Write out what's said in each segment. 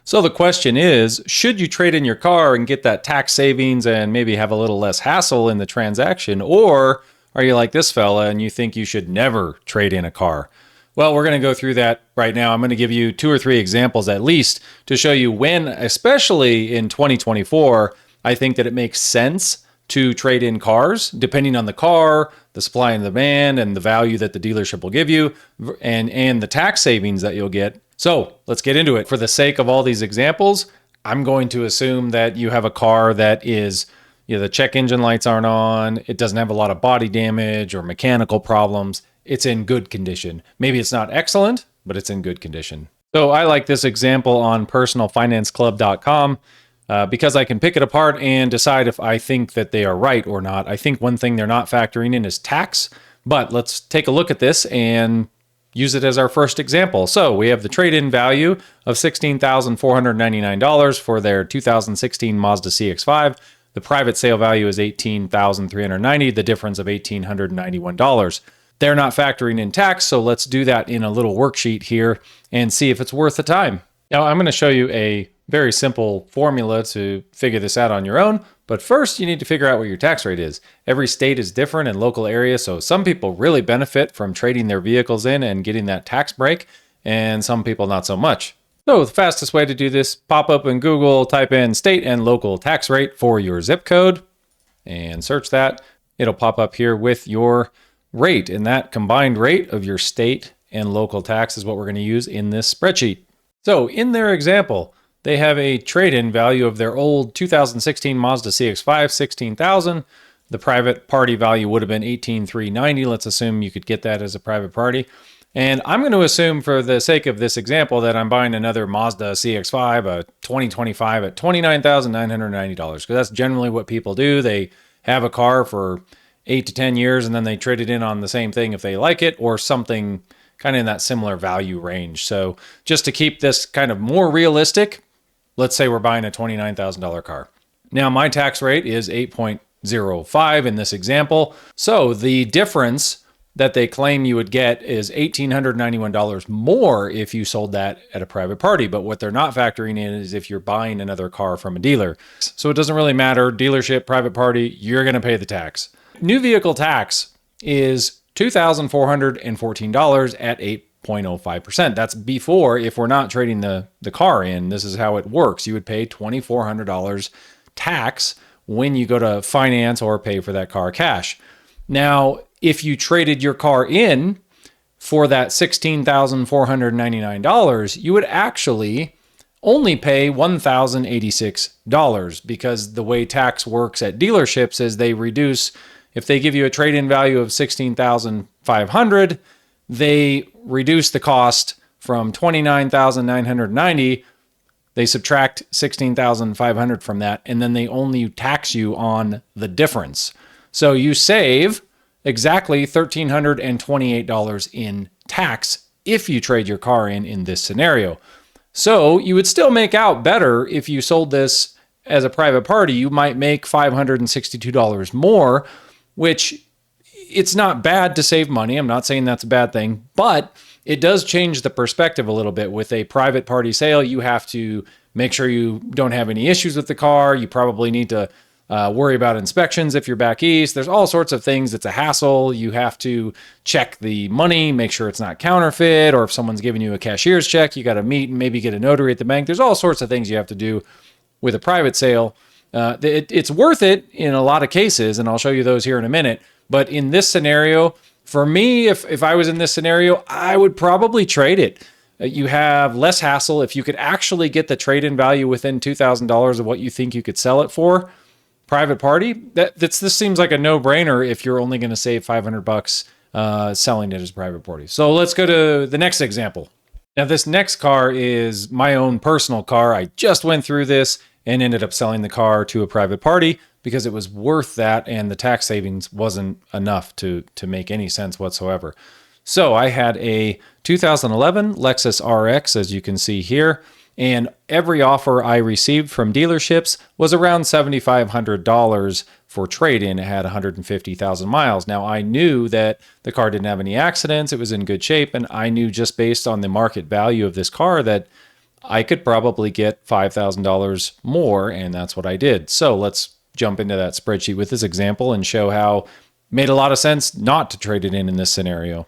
So the question is, should you trade in your car and get that tax savings and maybe have a little less hassle in the transaction? Or are you like this fella and you think you should never trade in a car? Well, we're going to go through that right now. I'm going to give you 2 or 3 examples at least to show you when, especially in 2024, I think that it makes sense to trade in cars, depending on the car, the supply and demand, and the value that the dealership will give you, and the tax savings that you'll get. So let's get into it. For the sake of all these examples, I'm going to assume that you have a car that is, the check engine lights aren't on, it doesn't have a lot of body damage or mechanical problems. It's in good condition. Maybe it's not excellent, but it's in good condition. So I like this example on personalfinanceclub.com. Because I can pick it apart and decide if I think that they are right or not. I think one thing they're not factoring in is tax, but let's take a look at this and use it as our first example. So we have the trade-in value of $16,499 for their 2016 Mazda CX-5. The private sale value is $18,390, the difference of $1,891. They're not factoring in tax, so let's do that in a little worksheet here and see if it's worth the time. Now I'm going to show you a very simple formula to figure this out on your own, but first you need to figure out what your tax rate is. Every state is different and local area, so some people really benefit from trading their vehicles in and getting that tax break, and some people not so much. So the fastest way to do this, pop up in Google, type in state and local tax rate for your zip code, and search that. It'll pop up here with your rate, and that combined rate of your state and local tax is what we're going to use in this spreadsheet. So in their example, they have a trade-in value of their old 2016 Mazda CX-5, $16,000. The private party value would have been $18,390. Let's assume you could get that as a private party. And I'm going to assume for the sake of this example that I'm buying another Mazda CX-5, a 2025 at $29,990, because that's generally what people do. They have a car for 8 to 10 years and then they trade it in on the same thing if they like it, or something kind of in that similar value range. So just to keep this kind of more realistic, let's say we're buying a $29,000 car. Now my tax rate is 8.05 in this example. So the difference that they claim you would get is $1,891 more if you sold that at a private party. But what they're not factoring in is if you're buying another car from a dealer. So it doesn't really matter, dealership, private party, you're going to pay the tax. New vehicle tax is $2,414 at 8.05%. That's before, if we're not trading the car in, this is how it works. You would pay $2,400 tax when you go to finance or pay for that car cash. Now, if you traded your car in for that $16,499, you would actually only pay $1,086, because the way tax works at dealerships is they reduce, if they give you a trade-in value of $16,500, they reduce the cost from $29,990. They subtract $16,500 from that, and then they only tax you on the difference. So you save exactly $1,328 in tax if you trade your car in this scenario. So you would still make out better if you sold this as a private party. You might make $562 more, which it's not bad to save money. I'm not saying that's a bad thing, but it does change the perspective a little bit. With a private party sale, you have to make sure you don't have any issues with the car. You probably need to worry about inspections if you're back east. There's all sorts of things. It's a hassle. You have to check the money, make sure it's not counterfeit, or if someone's giving you a cashier's check, you got to meet and maybe get a notary at the bank. There's all sorts of things you have to do with a private sale. It's worth it in a lot of cases, and I'll show you those here in a minute. But in this scenario, for me, if I was in this scenario, I would probably trade it. You have less hassle. If you could actually get the trade-in value within $2,000 of what you think you could sell it for, private party, this seems like a no-brainer if you're only going to save $500 selling it as a private party. So let's go to the next example. Now this next car is my own personal car. I just went through this and ended up selling the car to a private party because it was worth that, and the tax savings wasn't enough to make any sense whatsoever. So I had a 2011 Lexus RX, as you can see here, and every offer I received from dealerships was around $7,500 for trade-in. It had 150,000 miles. Now, I knew that the car didn't have any accidents. It was in good shape, and I knew just based on the market value of this car that I could probably get $5,000 more, and that's what I did. So let's jump into that spreadsheet with this example and show how it made a lot of sense not to trade it in this scenario.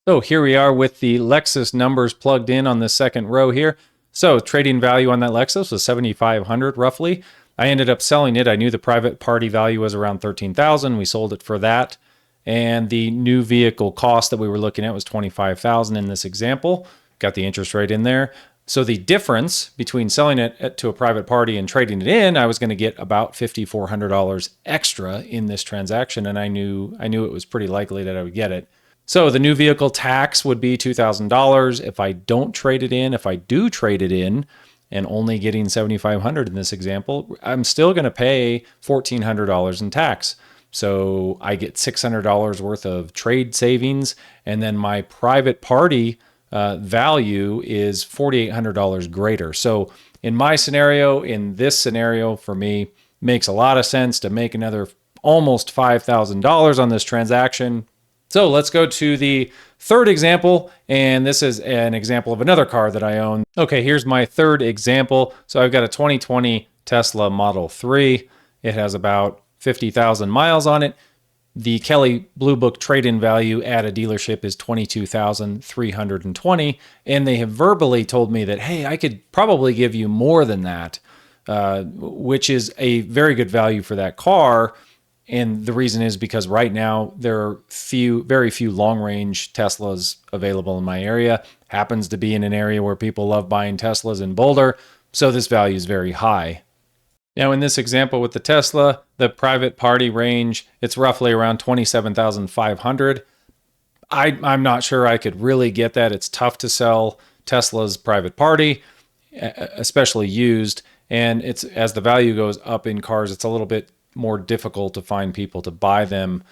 So here we are with the Lexus numbers plugged in on the second row here. So trading value on that Lexus was $7,500 roughly. I ended up selling it. I knew the private party value was around $13,000. We sold it for that. And the new vehicle cost that we were looking at was $25,000 in this example. Got the interest rate in there. So the difference between selling it to a private party and trading it in, I was going to get about $5,400 extra in this transaction, and I knew it was pretty likely that I would get it. So the new vehicle tax would be $2,000 if I don't trade it in. If I do trade it in and only getting $7,500 in this example, I'm still going to pay $1,400 in tax. So I get $600 worth of trade savings, and then my private party value is $4,800 greater. So in my scenario, in this scenario for me, makes a lot of sense to make another almost $5,000 on this transaction. So let's go to the third example, and this is an example of another car that I own. Okay, here's my third example. So I've got a 2020 Tesla Model 3. It has about 50,000 miles on it. The Kelley Blue Book trade-in value at a dealership is $22,320, and they have verbally told me that, hey, I could probably give you more than that, which is a very good value for that car. And the reason is because right now there are very few long-range Teslas available in my area. Happens to be in an area where people love buying Teslas in Boulder, so this value is very high. Now in this example with the Tesla, the private party range, it's roughly around $27,500. I'm not sure I could really get that. It's tough to sell Tesla's private party, especially used. And it's as the value goes up in cars, it's a little bit more difficult to find people to buy them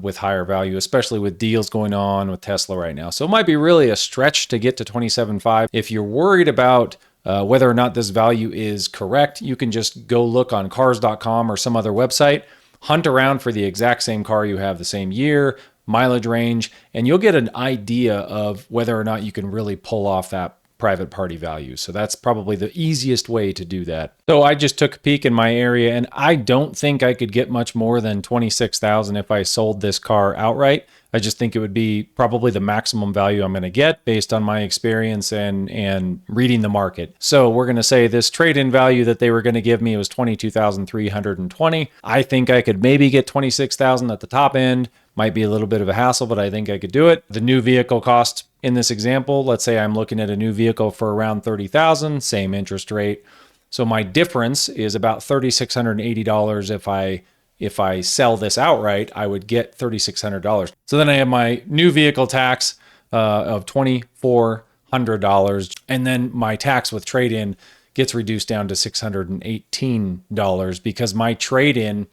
with higher value, especially with deals going on with Tesla right now. So it might be really a stretch to get to 27.5. If you're worried about whether or not this value is correct, you can just go look on cars.com or some other website, hunt around for the exact same car you have, the same year, mileage range, and you'll get an idea of whether or not you can really pull off that private party value. So that's probably the easiest way to do that. So I just took a peek in my area, and I don't think I could get much more than $26,000 if I sold this car outright. I just think it would be probably the maximum value I'm going to get based on my experience and reading the market. So we're going to say this trade-in value that they were going to give me was $22,320. I think I could maybe get $26,000 at the top end. Might be a little bit of a hassle, but I think I could do it. The new vehicle cost in this example, let's say I'm looking at a new vehicle for around $30,000, same interest rate. So my difference is about $3,680 if I sell this outright, I would get $3,600. So then I have my new vehicle tax of $2,400, and then my tax with trade-in gets reduced down to $618 because my trade-in,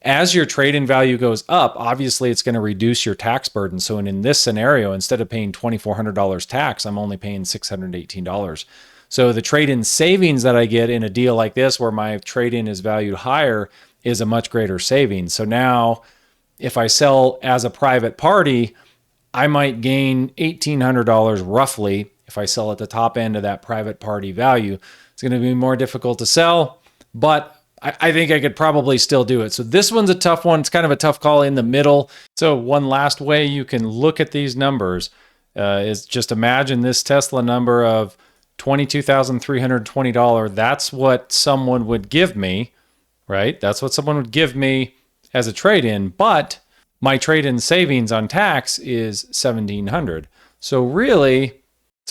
as your trade-in value goes up, obviously it's going to reduce your tax burden. So in this scenario, instead of paying $2,400 tax, I'm only paying $618. So the trade-in savings that I get in a deal like this where my trade-in is valued higher is a much greater savings. So now if I sell as a private party, I might gain $1,800 roughly if I sell at the top end of that private party value. It's going to be more difficult to sell, but I think I could probably still do it. So this one's a tough one. It's kind of a tough call in the middle. So one last way you can look at these numbers is just imagine this Tesla number of $22,320. That's what someone would give me, right? That's what someone would give me as a trade-in, but my trade-in savings on tax is $1,700. So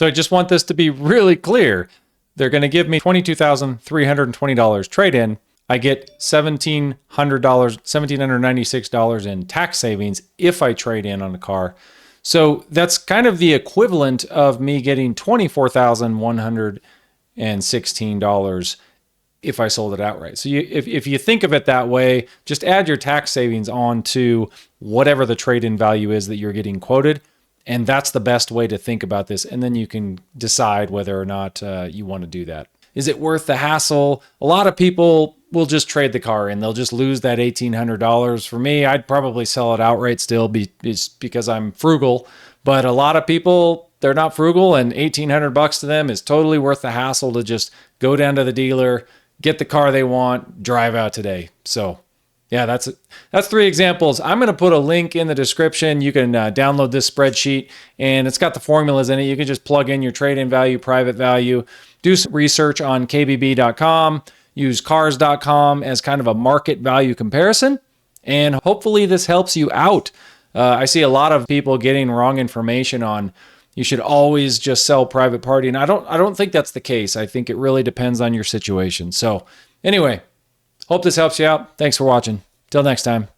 I just want this to be really clear. They're going to give me $22,320 trade-in. I get $1,796 in tax savings if I trade in on a car. So that's kind of the equivalent of me getting $24,116 if I sold it outright. So if you think of it that way, just add your tax savings on to whatever the trade-in value is that you're getting quoted. And that's the best way to think about this. And then you can decide whether or not you want to do that. Is it worth the hassle? A lot of people will just trade the car and they'll just lose that $1,800. For me, I'd probably sell it outright still because I'm frugal. But a lot of people, they're not frugal, and $1,800 to them is totally worth the hassle to just go down to the dealer, get the car they want, drive out today. So yeah, that's 3 examples. I'm going to put a link in the description. You can download this spreadsheet, and it's got the formulas in it. You can just plug in your trade-in value, private value, do some research on kbb.com, use cars.com as kind of a market value comparison, and hopefully this helps you out. I see a lot of people getting wrong information on you should always just sell private party, and I don't think that's the case. I think it really depends on your situation. So anyway, hope this helps you out. Thanks for watching. Till next time.